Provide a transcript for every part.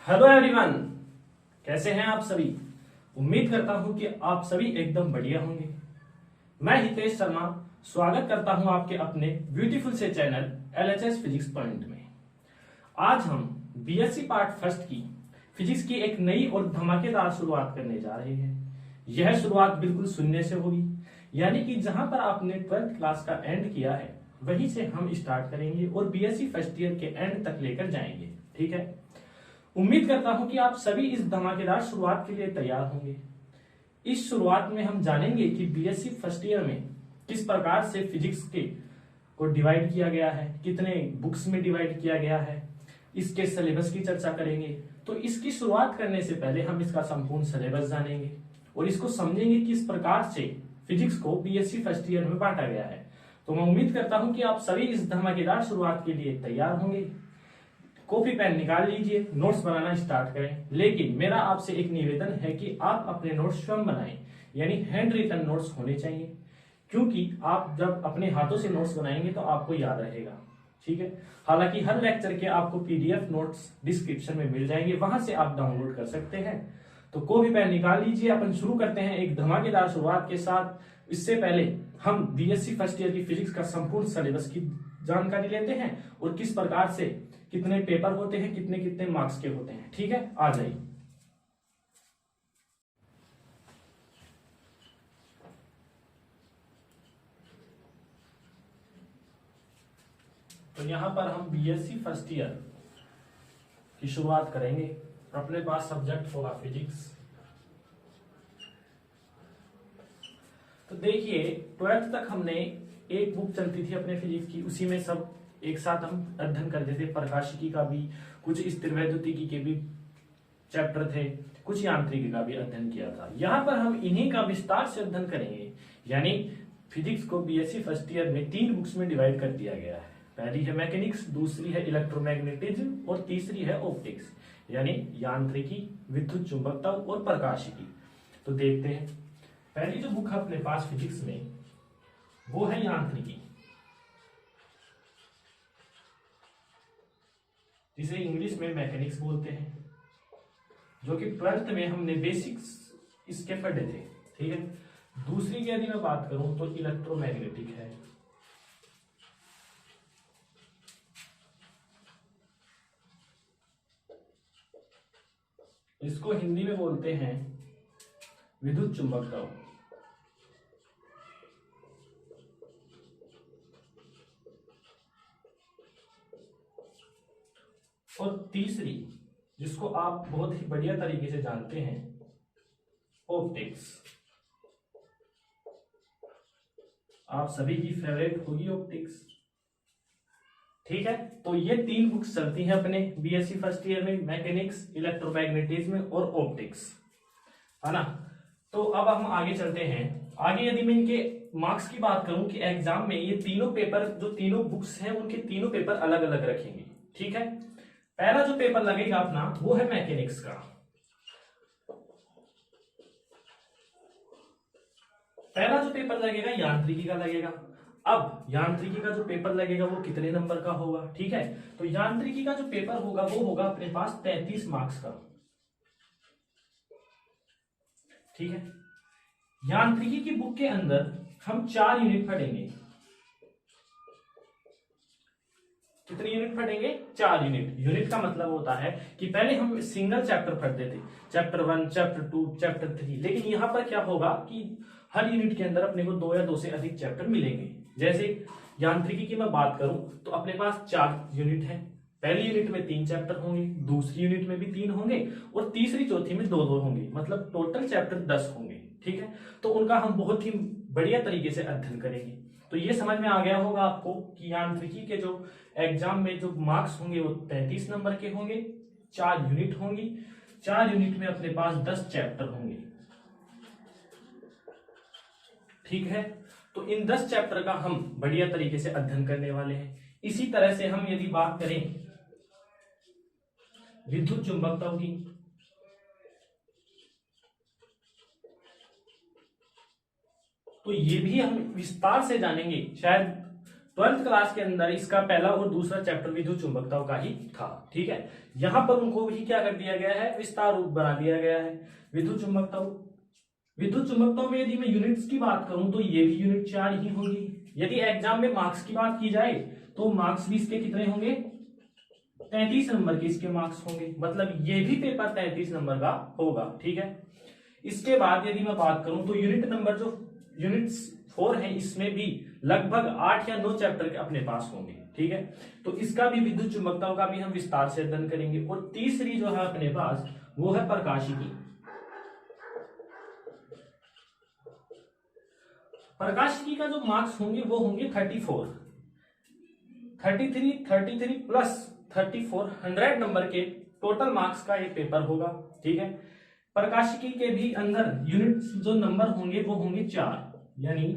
Hello everyone, कैसे हैं आप सभी। उम्मीद करता हूं कि आप सभी एकदम बढ़िया होंगे। मैं हितेश शर्मा स्वागत करता हूं आपके अपने ब्यूटीफुल से चैनल एलएचएस फिजिक्स पॉइंट में। आज हम बीएससी पार्ट फर्स्ट की फिजिक्स की एक नई और धमाकेदार शुरुआत करने जा रहे हैं। यह शुरुआत बिल्कुल शून्य से होगी, यानी कि जहां पर आपने 12th क्लास का एंड किया है वहीं से हम स्टार्ट करेंगे और बीएससी फर्स्ट ईयर के एंड तक लेकर जाएंगे। ठीक है, उम्मीद करता हूं कि आप सभी इस धमाकेदार शुरुआत के लिए तैयार होंगे। इस शुरुआत में हम जानेंगे कि बीएससी फर्स्ट ईयर में किस प्रकार से फिजिक्स के को डिवाइड किया गया है, कितने बुक्स में डिवाइड किया गया है, इसके सिलेबस की चर्चा करेंगे। तो इसकी शुरुआत करने से पहले हम इसका संपूर्ण सिलेबस जानेंगे और इसको समझेंगे कि किस प्रकार से फिजिक्स को बीएससी फर्स्ट ईयर में बांटा गया है। तो मैं उम्मीद करता हूं कि आप सभी इस धमाकेदार शुरुआत के लिए तैयार होंगे। कॉपी पेन निकाल लीजिए, नोट्स बनाना स्टार्ट करें। लेकिन मेरा आपसे एक निवेदन है कि आप अपने नोट्स स्वयं बनाएं, यानी हैंड रिटन नोट्स होने चाहिए, क्योंकि आप जब अपने हाथों से नोट्स बनाएंगे तो आपको याद रहेगा। ठीक है, हालांकि हर लेक्चर के आपको पीडीएफ नोट्स डिस्क्रिप्शन में मिल जाएंगे, वहां से आप डाउनलोड कर सकते हैं। तो कॉपी पेन निकाल लीजिए, अपन शुरू करते हैं एक धमाकेदार शुरुआत के साथ। इससे पहले हम बीएससी फर्स्ट ईयर की फिजिक्स का संपूर्ण सिलेबस की जानकारी लेते हैं और किस प्रकार से कितने पेपर होते हैं, कितने कितने मार्क्स के होते हैं। ठीक है, आ जाइए। तो यहां पर हम बीएससी फर्स्ट ईयर की शुरुआत करेंगे। अपने पास सब्जेक्ट होगा फिजिक्स। तो देखिए, 12th तक हमने एक बुक चलती थी अपने फिजिक्स की, उसी में सब एक साथ हम अध्ययन करते थे। प्रकाशिकी का भी, कुछ स्थिरवैद्युतिकी के भी चैप्टर थे, कुछ यांत्रिकी का भी अध्ययन किया था। यहाँ पर हम इन्हीं का विस्तार से अध्ययन करेंगे। यानी फिजिक्स को बीएससी फर्स्ट ईयर में 3 बुक्स में डिवाइड कर दिया गया है। पहली है मैकेनिक्स, दूसरी है इलेक्ट्रोमैग्नेटिज्म और तीसरी है ऑप्टिक्स, यानी यांत्रिकी, विद्युत चुंबकत्व और प्रकाशिकी। तो देखते हैं, पहली जो बुक है अपने पास फिजिक्स में वो है यांत्रिकी, जिसे इंग्लिश में मैकेनिक्स बोलते हैं, जो कि 12th में हमने बेसिक्स इसके पढ़े थे। ठीक है, दूसरी की यदि मैं बात करूं तो इलेक्ट्रोमैग्नेटिक है। इसको हिंदी में बोलते हैं विद्युत चुंबकत्व। और तीसरी, जिसको आप बहुत ही बढ़िया तरीके से जानते हैं, ऑप्टिक्स। आप सभी की फेवरेट होगी ऑप्टिक्स। ठीक है, तो ये 3 बुक्स चलती हैं अपने बीएससी फर्स्ट ईयर में, मैकेनिक्स, इलेक्ट्रोमैग्नेटिज्म और ऑप्टिक्स, है ना। तो अब हम आगे चलते हैं। आगे यदि मैं इनके मार्क्स की बात करूं कि एग्जाम में ये तीनों पेपर, जो तीनों बुक्स हैं उनके तीनों पेपर अलग अलग रखेंगे। ठीक है, पहला जो पेपर लगेगा अपना वो है मैकेनिक्स का। पहला जो पेपर लगेगा यांत्रिकी का लगेगा। अब यांत्रिकी का जो पेपर लगेगा वो कितने नंबर का होगा। ठीक है, तो यांत्रिकी का जो पेपर होगा वो होगा अपने पास 33 मार्क्स का। ठीक है, यांत्रिकी की बुक के अंदर हम 4 यूनिट पढ़ेंगे। कितने यूनिट पढ़ेंगे? 4 यूनिट। यूनिट का मतलब होता है कि पहले हम सिंगल चैप्टर पढ़ते थे, चैप्टर 1, चैप्टर 2, चैप्टर 3, लेकिन यहां पर क्या होगा कि हर यूनिट के अंदर अपने को 2 या 2 से अधिक चैप्टर मिलेंगे। जैसे यांत्रिकी की मैं बात करूं तो अपने पास 4 यूनिट है। पहली यूनिट में 3 चैप्टर होंगे, दूसरी यूनिट में भी 3 होंगे और तीसरी चौथी में 2-2 होंगे, मतलब टोटल चैप्टर 10 होंगे। ठीक है, तो उनका हम बहुत ही बढ़िया तरीके से अध्ययन करेंगे। तो ये समझ में आ गया होगा आपको कि यांत्रिकी के जो एग्जाम में जो मार्क्स होंगे वो 33 नंबर के होंगे, 4 यूनिट होंगी, 4 यूनिट में अपने पास 10 चैप्टर होंगे। ठीक है, तो इन 10 चैप्टर का हम बढ़िया तरीके से अध्ययन करने वाले हैं। इसी तरह से हम यदि बात करें विद्युत चुंबकत्व की, तो ये भी हम विस्तार से जानेंगे। शायद ट्वेल्थ क्लास के अंदर इसका पहला और दूसरा चैप्टर विद्युत चुंबकत्व का ही था। ठीक है, यहां पर उनको भी क्या कर दिया गया है, विस्तार रूप बना दिया गया है। विद्युत चुंबकत्व में यदि मैं यूनिट्स की बात करूं तो ये भी यूनिट 4 ही होंगी। यदि एग्जाम में मार्क्स की बात की जाए तो मार्क्स भी इसके कितने होंगे, 33 नंबर के इसके मार्क्स होंगे, मतलब ये भी पेपर 33 नंबर का होगा। ठीक है, इसके बाद यदि मैं बात करूं तो यूनिट नंबर जो यूनिट्स 4 है इसमें भी लगभग 8 या 9 चैप्टर के अपने पास होंगे। ठीक है, तो इसका भी विद्युत चुंबकत्व का भी हम विस्तार से अध्ययन करेंगे। और तीसरी जो है अपने पास वो है प्रकाशिकी। प्रकाशिकी का जो मार्क्स होंगे वो होंगे 34, 33 प्लस 34, 100 नंबर के टोटल मार्क्स का एक पेपर होगा। ठीक है, प्रकाशिकी के भी अंदर यूनिट्स जो नंबर होंगे वो होंगे 4, यानी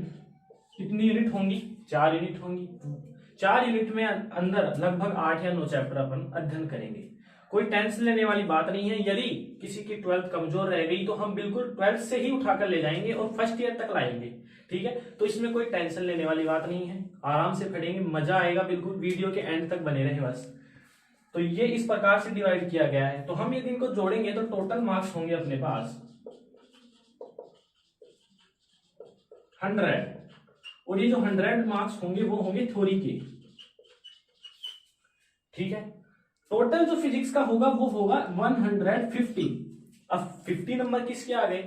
कितनी यूनिट होंगी, 4 यूनिट होंगी। 4 यूनिट में अंदर लगभग 8 या 9 चैप्टर अपन अध्ययन करेंगे। कोई टेंशन लेने वाली बात नहीं है। यदि किसी की 12th कमजोर रह गई तो हम बिल्कुल 12th से ही उठाकर ले जाएंगे और फर्स्ट ईयर तक लाएंगे। ठीक है, तो इसमें कोई टेंशन लेने वाली बात नहीं है, आराम से पढ़ेंगे, मजा आएगा बिल्कुल, वीडियो के एंड तक बने रहे बस। तो ये इस प्रकार से डिवाइड किया गया है। तो हम यदि इनको जोड़ेंगे तो टोटल मार्क्स होंगे अपने पास 100, और ये जो 100 मार्क्स होंगे वो होंगे थ्योरी के। ठीक है, टोटल जो फिजिक्स का होगा वो होगा 150। अब 50 नंबर किसके आ गए,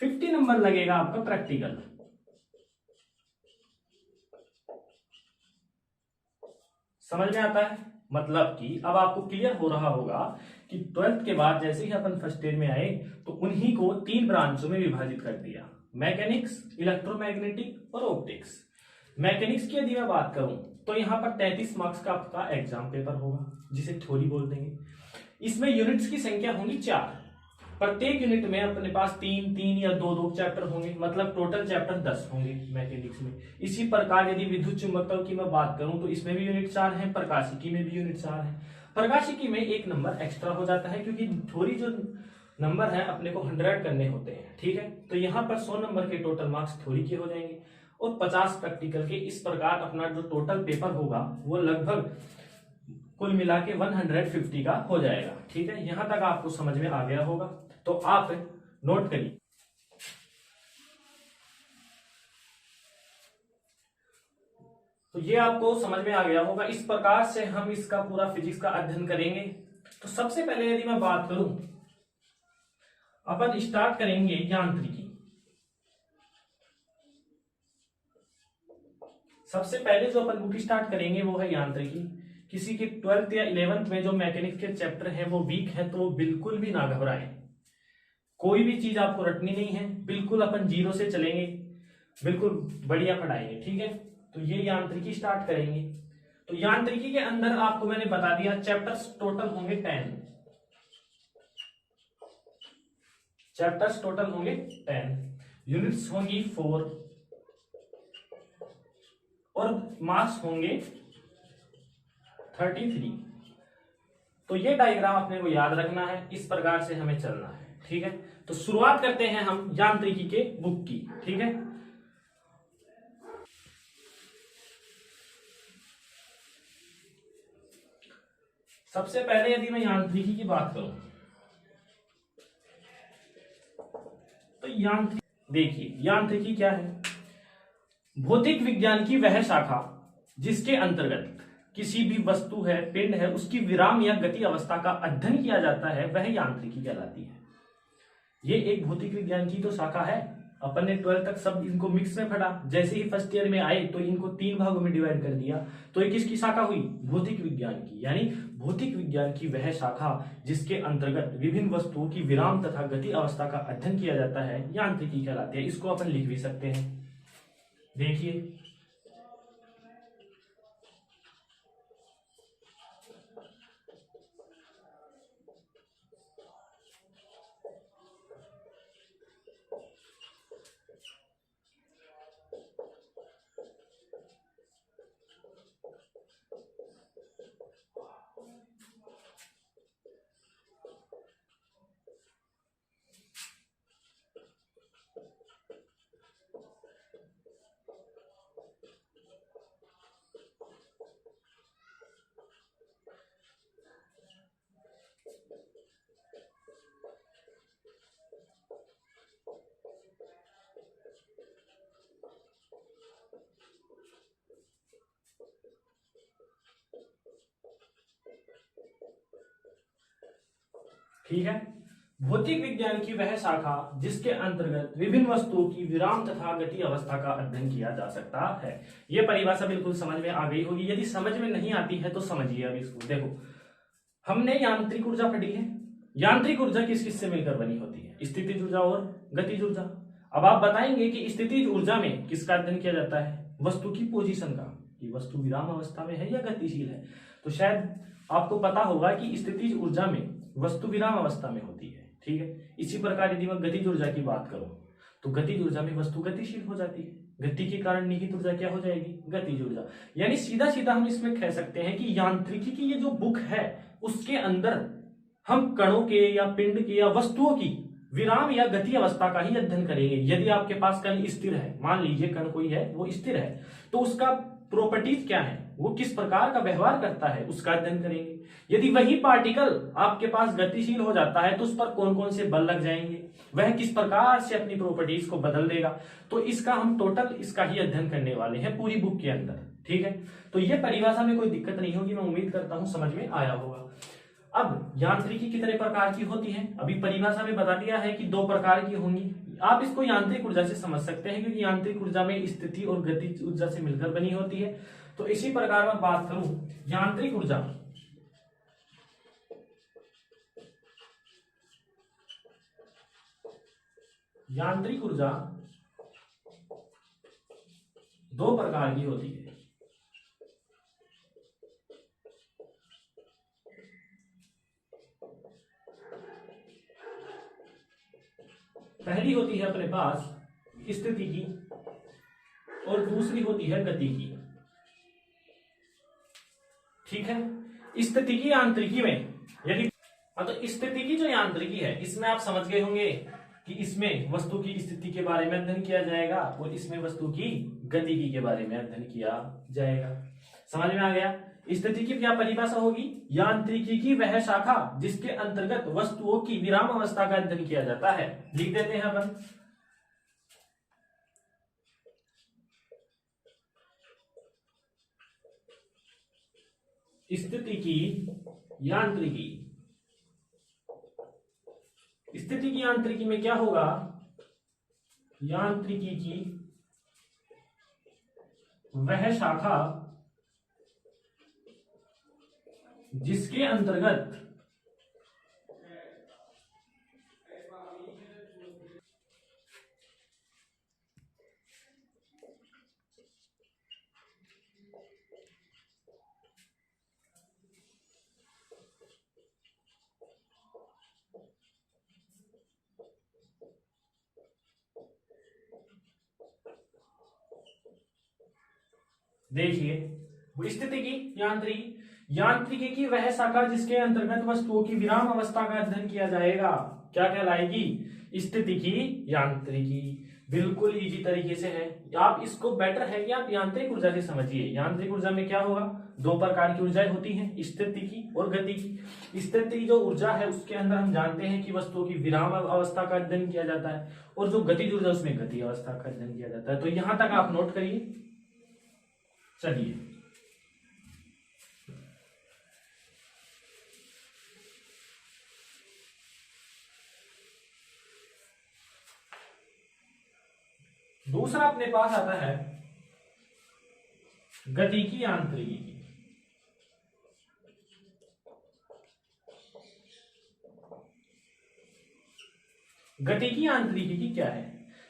50 नंबर लगेगा आपका प्रैक्टिकल। समझ में आता है, मतलब कि अब आपको क्लियर हो रहा होगा कि 12th के बाद जैसे ही अपन फर्स्ट ईयर में आए तो उन्हीं को 3 ब्रांचों में विभाजित कर दिया, मैकेनिक्स, इलेक्ट्रोमैग्नेटिक और ऑप्टिक्स। मैकेनिक्स की यदि मैं बात करूं तो यहां पर 33 मार्क्स का आपका एग्जाम पेपर होगा, जिसे थ्योरी बोल देंगे। इसमें यूनिट्स की संख्या होगी 4, प्रत्येक यूनिट में अपने पास 3 या 2 चैप्टर होंगे, मतलब टोटल चैप्टर 10 होंगे मैकेनिक्स में। इसी प्रकार यदि विद्युत चुंबकत्व की मैं बात करूं तो इसमें भी यूनिट 4 है, प्रकाशिकी में भी यूनिट 4 है। प्रकाशिकी में 1 नंबर एक्स्ट्रा हो जाता है क्योंकि थोड़ी जो नंबर है अपने को 100 करने होते हैं। ठीक है, तो यहाँ पर 100 नंबर के टोटल मार्क्स थ्योरी के हो जाएंगे और 50 प्रैक्टिकल के। इस प्रकार अपना जो टोटल पेपर होगा वो लगभग कुल मिला के 150 का हो जाएगा। ठीक है, यहां तक आपको समझ में आ गया होगा, तो आप नोट करिए। तो ये आपको समझ में आ गया होगा, इस प्रकार से हम इसका पूरा फिजिक्स का अध्ययन करेंगे। तो सबसे पहले यदि मैं बात करूं, अपन स्टार्ट करेंगे यांत्रिकी। सबसे पहले जो अपन बुक स्टार्ट करेंगे वो है यांत्रिकी। किसी के 12th या 11th में जो मैकेनिक्स के चैप्टर हैं वो वीक है तो बिल्कुल भी ना घबराएं, कोई भी चीज आपको रटनी नहीं है, बिल्कुल अपन 0 से चलेंगे, बिल्कुल बढ़िया पढ़ाएंगे। ठीक है, तो ये यांत्रिकी स्टार्ट करेंगे। तो यांत्रिकी के अंदर आपको मैंने बता दिया चैप्टर्स टोटल होंगे 10, चैप्टर्स टोटल होंगे 10, यूनिट्स होंगी 4 और मार्क्स होंगे 33। तो ये डायग्राम अपने को याद रखना है, इस प्रकार से हमें चलना है। ठीक है, तो शुरुआत करते हैं हम यांत्रिकी के बुक की। ठीक है, सबसे पहले यदि मैं यांत्रिकी की बात करूं तो देखिए यांत्रिकी क्या है, भौतिक विज्ञान की वह शाखा जिसके अंतर्गत किसी भी वस्तु है, पिंड है, उसकी विराम या गति अवस्था का अध्ययन किया जाता है, वह यांत्रिकी कहलाती है। ये एक भौतिक विज्ञान की तो शाखा है। अपन ने 12 तक सब इनको मिक्स में पढ़ा, जैसे ही फर्स्ट ईयर में आए तो इनको 3 भागों में डिवाइड कर दिया। तो ये किसकी शाखा हुई, भौतिक विज्ञान की, यानी भौतिक विज्ञान की वह शाखा जिसके अंतर्गत विभिन्न वस्तुओं की विराम तथा गति अवस्था का अध्ययन किया जाता है, यांत्रिकी कहलाती है। इसको अपन लिख भी सकते हैं, देखिए ठीक है। भौतिक विज्ञान की वह शाखा जिसके अंतर्गत विभिन्न वस्तुओं की विराम तथा गति अवस्था का अध्ययन किया जा सकता है। यह परिभाषा बिल्कुल समझ में आ गई होगी। यदि समझ में नहीं आती है तो समझिए अब इसको। देखो, हमने यांत्रिक ऊर्जा पढ़ी है। यांत्रिक ऊर्जा किस किस से मिलकर बनी होती है? स्थितिज ऊर्जा और गतिज ऊर्जा। अब आप बताएंगे कि स्थितिज ऊर्जा में किसका अध्ययन किया जाता है? वस्तु की पोजीशन का, कि वस्तु विराम अवस्था में है या गतिशील है। तो शायद आपको पता होगा कि स्थितिज ऊर्जा में वस्तु विराम अवस्था में होती है, ठीक है। इसी प्रकार यदि मैं गतिज ऊर्जा की बात करूं तो गतिज ऊर्जा में वस्तु गतिशील हो जाती है। गति के कारण निहित ऊर्जा क्या हो जाएगी? गतिज ऊर्जा। यानी सीधा सीधा हम इसमें कह सकते हैं कि यांत्रिकी की ये जो बुक है उसके अंदर हम कणों के या पिंड के या वस्तुओं की विराम या गति अवस्था का ही अध्ययन करेंगे। यदि आपके पास कण स्थिर है, मान लीजिए कण कोई है वो स्थिर है, तो उसका प्रॉपर्टीज क्या है, वो किस प्रकार का व्यवहार करता है, उसका अध्ययन करेंगे। यदि वही पार्टिकल आपके पास गतिशील हो जाता है तो उस पर कौन कौन से बल लग जाएंगे, वह किस प्रकार से अपनी प्रॉपर्टीज को बदल देगा, तो इसका हम टोटल इसका ही अध्ययन करने वाले हैं पूरी बुक के अंदर, ठीक है। तो ये परिभाषा में कोई दिक्कत नहीं होगी, मैं उम्मीद करता हूं समझ में आया होगा। अब यांत्रिकी कितने प्रकार की होती है? अभी परिभाषा में बता दिया है कि 2 प्रकार की होंगी। आप इसको यांत्रिक ऊर्जा से समझ सकते हैं क्योंकि यांत्रिक ऊर्जा में स्थिति और गति ऊर्जा से मिलकर बनी होती है। तो इसी प्रकार मैं बात करूं यांत्रिक ऊर्जा, यांत्रिक ऊर्जा 2 प्रकार की होती है। पहली होती है अपने पास स्थिति की और दूसरी होती है गति की, ठीक है। स्थिति की यांत्रिकी में यदि तो स्थिति की जो यांत्रिकी है इसमें आप समझ गए होंगे कि इसमें वस्तु की स्थिति के बारे में अध्ययन किया जाएगा और इसमें वस्तु की गतिकी के बारे में अध्ययन किया जाएगा। समझ में आ गया? स्थिति की क्या परिभाषा होगी? यांत्रिकी की वह शाखा जिसके अंतर्गत वस्तुओं की विराम अवस्था का अध्ययन किया जाता है। लिख देते हैं अपन। स्थिति की यांत्रिकी। स्थिति की यांत्रिकी में क्या होगा? यांत्रिकी की वह शाखा जिसके अंतर्गत देखिए स्थिति की यांत्रिकी की वह शाखा जिसके अंतर्गत वस्तुओं की विराम अवस्था का अध्ययन किया जाएगा क्या कहलाएगी? स्थिति की यांत्रिकी। बिल्कुल इजी तरीके से है। आप इसको बेटर है कि आप यांत्रिक ऊर्जा से समझिए। यांत्रिक ऊर्जा में क्या होगा? 2 प्रकार की ऊर्जाएं होती हैं, स्थिति की और गति की। स्थिति जो ऊर्जा है उसके अंदर हम जानते हैं कि वस्तुओं की विराम अवस्था का अध्ययन किया जाता है और जो गतिज ऊर्जा उसमें गति अवस्था का अध्ययन किया जाता है। तो यहां तक आप नोट करिए। चलिए दूसरा अपने पास आता है गति की यांत्रिकी। गति की यांत्रिकी की क्या है?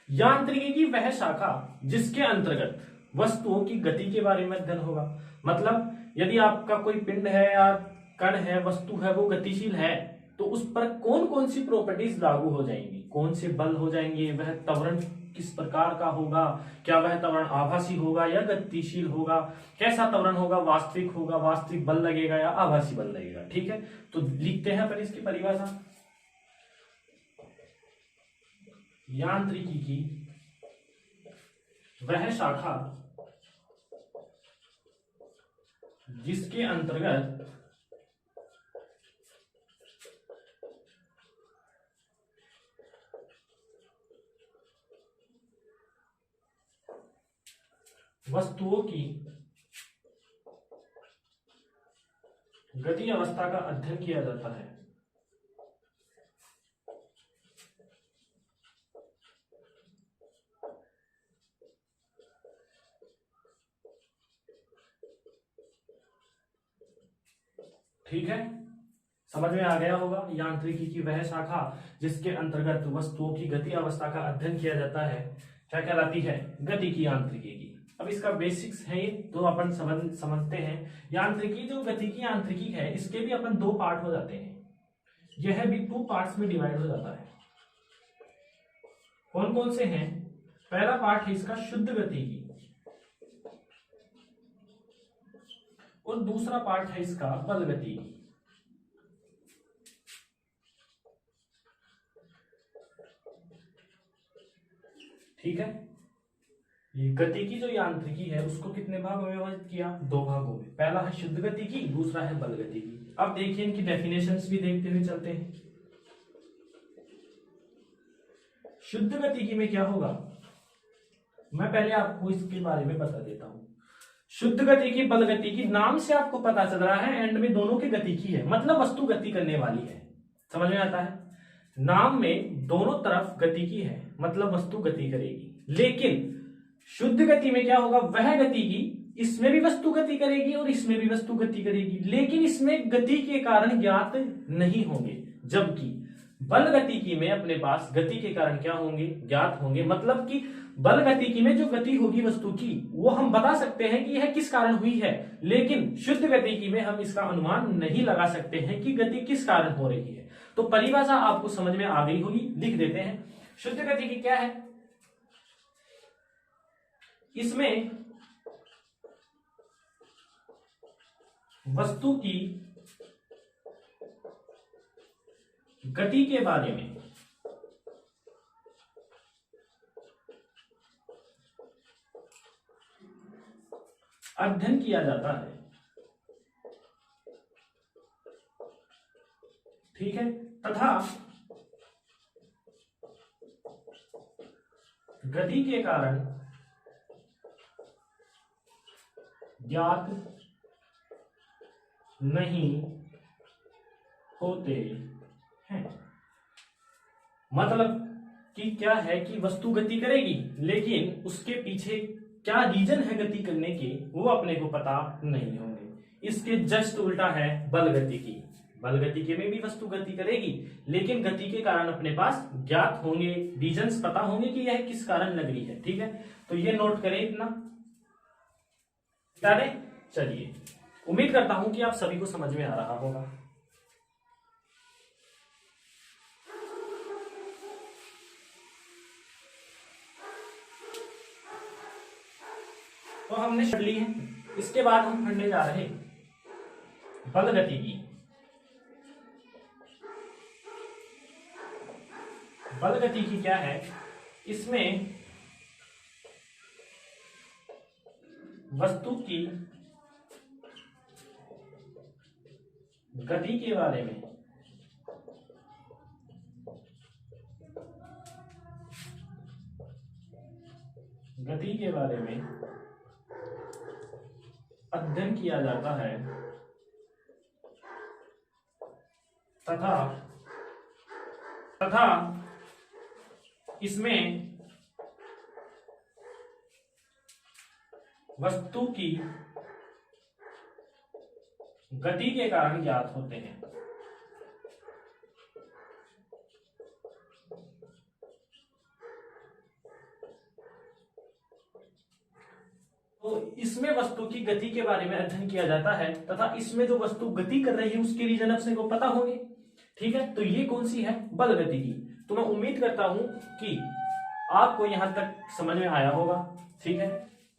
यांत्रिकी की वह शाखा जिसके अंतर्गत वस्तुओं की गति के बारे में अध्ययन होगा। मतलब यदि आपका कोई पिंड है या कण है, वस्तु है, वो गतिशील है तो उस पर कौन कौन सी प्रॉपर्टीज लागू हो जाएंगी, कौन से बल हो जाएंगे, वह त्वरण किस प्रकार का होगा, क्या वह त्वरण आभासी होगा या गतिशील होगा, कैसा त्वरण होगा, वास्तविक होगा, वास्तविक बल लगेगा या आभासी बल लगेगा। ठीक है, तो लिखते हैं अपन इसकी परिभाषा। यांत्रिकी की वह शाखा जिसके अंतर्गत वस्तुओं की गति अवस्था का अध्ययन किया जाता है। ठीक है, समझ में आ गया होगा। यांत्रिकी की वह शाखा जिसके अंतर्गत वस्तुओं की गति अवस्था का अध्ययन किया जाता है क्या कहलाती है? गतिकी यांत्रिकी की। अब इसका बेसिक्स है ये तो अपन समझते हैं। यांत्रिकी जो गतिकी यांत्रिकी है इसके भी अपन दो पार्ट हो जाते हैं, यह भी 2 पार्ट्स में डिवाइड हो जाता है। कौन कौन से हैं? पहला पार्ट है इसका शुद्ध गतिकी और दूसरा पार्ट है इसका बल गतिकी। ठीक है, ये गतिकी जो यांत्रिकी है उसको कितने भागों में विभाजित किया? 2 भागों में। पहला है शुद्ध गतिकी, दूसरा है बल गतिकी। अब देखिए इनकी डेफिनेशंस भी देखते हुए चलते हैं। शुद्ध गतिकी में क्या होगा, मैं पहले आपको इसके बारे में बता देता हूं। शुद्ध गतिकी बल गतिकी, नाम से आपको पता चल रहा है एंड में दोनों की गतिकी है, मतलब वस्तु गति करने वाली है। समझ में आता है? नाम में दोनों तरफ गतिकी है, मतलब वस्तु गति करेगी। लेकिन शुद्ध गति में क्या होगा, वह गतिकी इसमें भी वस्तु गति करेगी और इसमें भी वस्तु गति करेगी, लेकिन इसमें गति के कारण ज्ञात नहीं होंगे। जबकि बल गतिकी में अपने पास गति के कारण क्या होंगे? ज्ञात होंगे। मतलब कि बल गतिकी में जो गति होगी वस्तु की वो हम बता सकते हैं कि यह किस कारण हुई है, लेकिन शुद्ध गतिकी में हम इसका अनुमान नहीं लगा सकते हैं कि गति किस कारण हो रही है। तो परिभाषा आपको समझ में आ गई होगी, लिख देते हैं। शुद्ध गतिकी क्या है? इसमें वस्तु की गति के बारे में अध्ययन किया जाता है। ठीक है, तथा गति के कारण ज्ञात नहीं होते हैं। मतलब कि क्या है कि वस्तु गति करेगी, लेकिन उसके पीछे क्या रीजन है गति करने के वो अपने को पता नहीं होंगे। इसके जस्ट उल्टा है बल गतिकी। बल गतिकी में भी वस्तु गति करेगी, लेकिन गति के कारण अपने पास ज्ञात होंगे, रीजन्स पता होंगे कि यह किस कारण लग रही है। ठीक है, तो ये नोट करें इतना। चलिए, उम्मीद करता हूं कि आप सभी को समझ में आ रहा होगा। तो हमने पढ़ ली है, इसके बाद हम पढ़ने जा रहे हैं बल गतिकी। बल गतिकी क्या है? इसमें वस्तु की गति के बारे में अध्ययन किया जाता है तथा इसमें वस्तु की गति के कारण ज्ञात होते हैं। तो इसमें वस्तु की गति के बारे में अध्ययन किया जाता है तथा इसमें जो वस्तु गति कर रही है उसके रीजन अपने को पता होंगे। ठीक है, तो ये कौन सी है? बल गतिकी। तो मैं उम्मीद करता हूं कि आपको यहां तक समझ में आया होगा। ठीक है,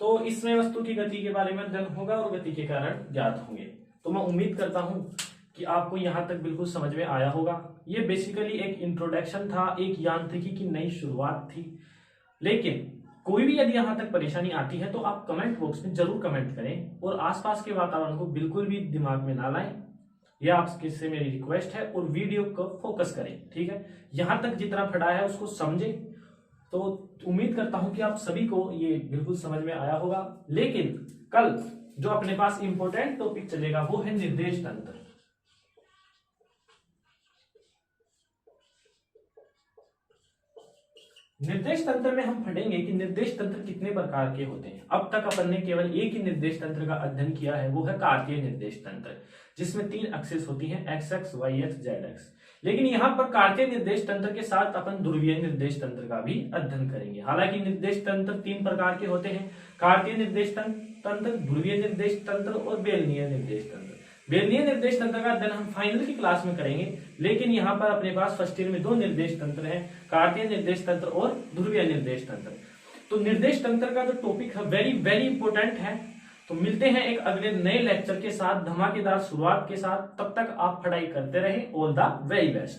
तो इसमें वस्तु की गति के बारे में अध्ययन होगा और गति के कारण ज्ञात होंगे। तो मैं उम्मीद करता हूं कि आपको यहां तक बिल्कुल समझ में आया होगा। ये बेसिकली एक इंट्रोडक्शन था, एक यांत्रिकी की नई शुरुआत थी। लेकिन कोई भी यदि यहां तक परेशानी आती है तो आप कमेंट बॉक्स में जरूर कमेंट करें और आसपास के वातावरण को बिल्कुल भी दिमाग में ना लाएं। यह आपसे से मेरी रिक्वेस्ट है और वीडियो को फोकस करें। ठीक है, यहां तक जितना पढ़ा है उसको समझें। तो उम्मीद करता हूं कि आप सभी को ये बिल्कुल समझ में आया होगा। लेकिन कल जो अपने पास इंपॉर्टेंट टॉपिक चलेगा वो है निर्देश तंत्र। निर्देश तंत्र में हम पढ़ेंगे कि निर्देश तंत्र कितने प्रकार के होते हैं। अब तक अपन ने केवल एक ही निर्देश तंत्र का अध्ययन किया है, वो है कार्तीय निर्देश तंत्र, जिसमें 3 एक्सिस होती हैं, X axis, Y axis, Z axis. लेकिन यहाँ पर कार्तीय निर्देश तंत्र के साथ अपन ध्रुवीय निर्देश तंत्र का भी अध्ययन करेंगे। हालांकि निर्देश तंत्र 3 प्रकार के होते हैं, कार्तीय निर्देश तंत्र, ध्रुवीय निर्देश तंत्र और बेलनीय निर्देश तंत्र। बेलनीय निर्देश तंत्र का अध्ययन हम फाइनल की क्लास में करेंगे, लेकिन यहाँ पर अपने पास फर्स्ट ईयर में 2 निर्देश तंत्र हैं, कार्तीय निर्देश तंत्र और ध्रुवीय निर्देश तंत्र। तो निर्देश तंत्र का जो टॉपिक है वेरी वेरी इंपॉर्टेंट है। तो मिलते हैं एक अगले नए लेक्चर के साथ, धमाकेदार शुरुआत के साथ। तब तक आप पढ़ाई करते रहें। All the very best.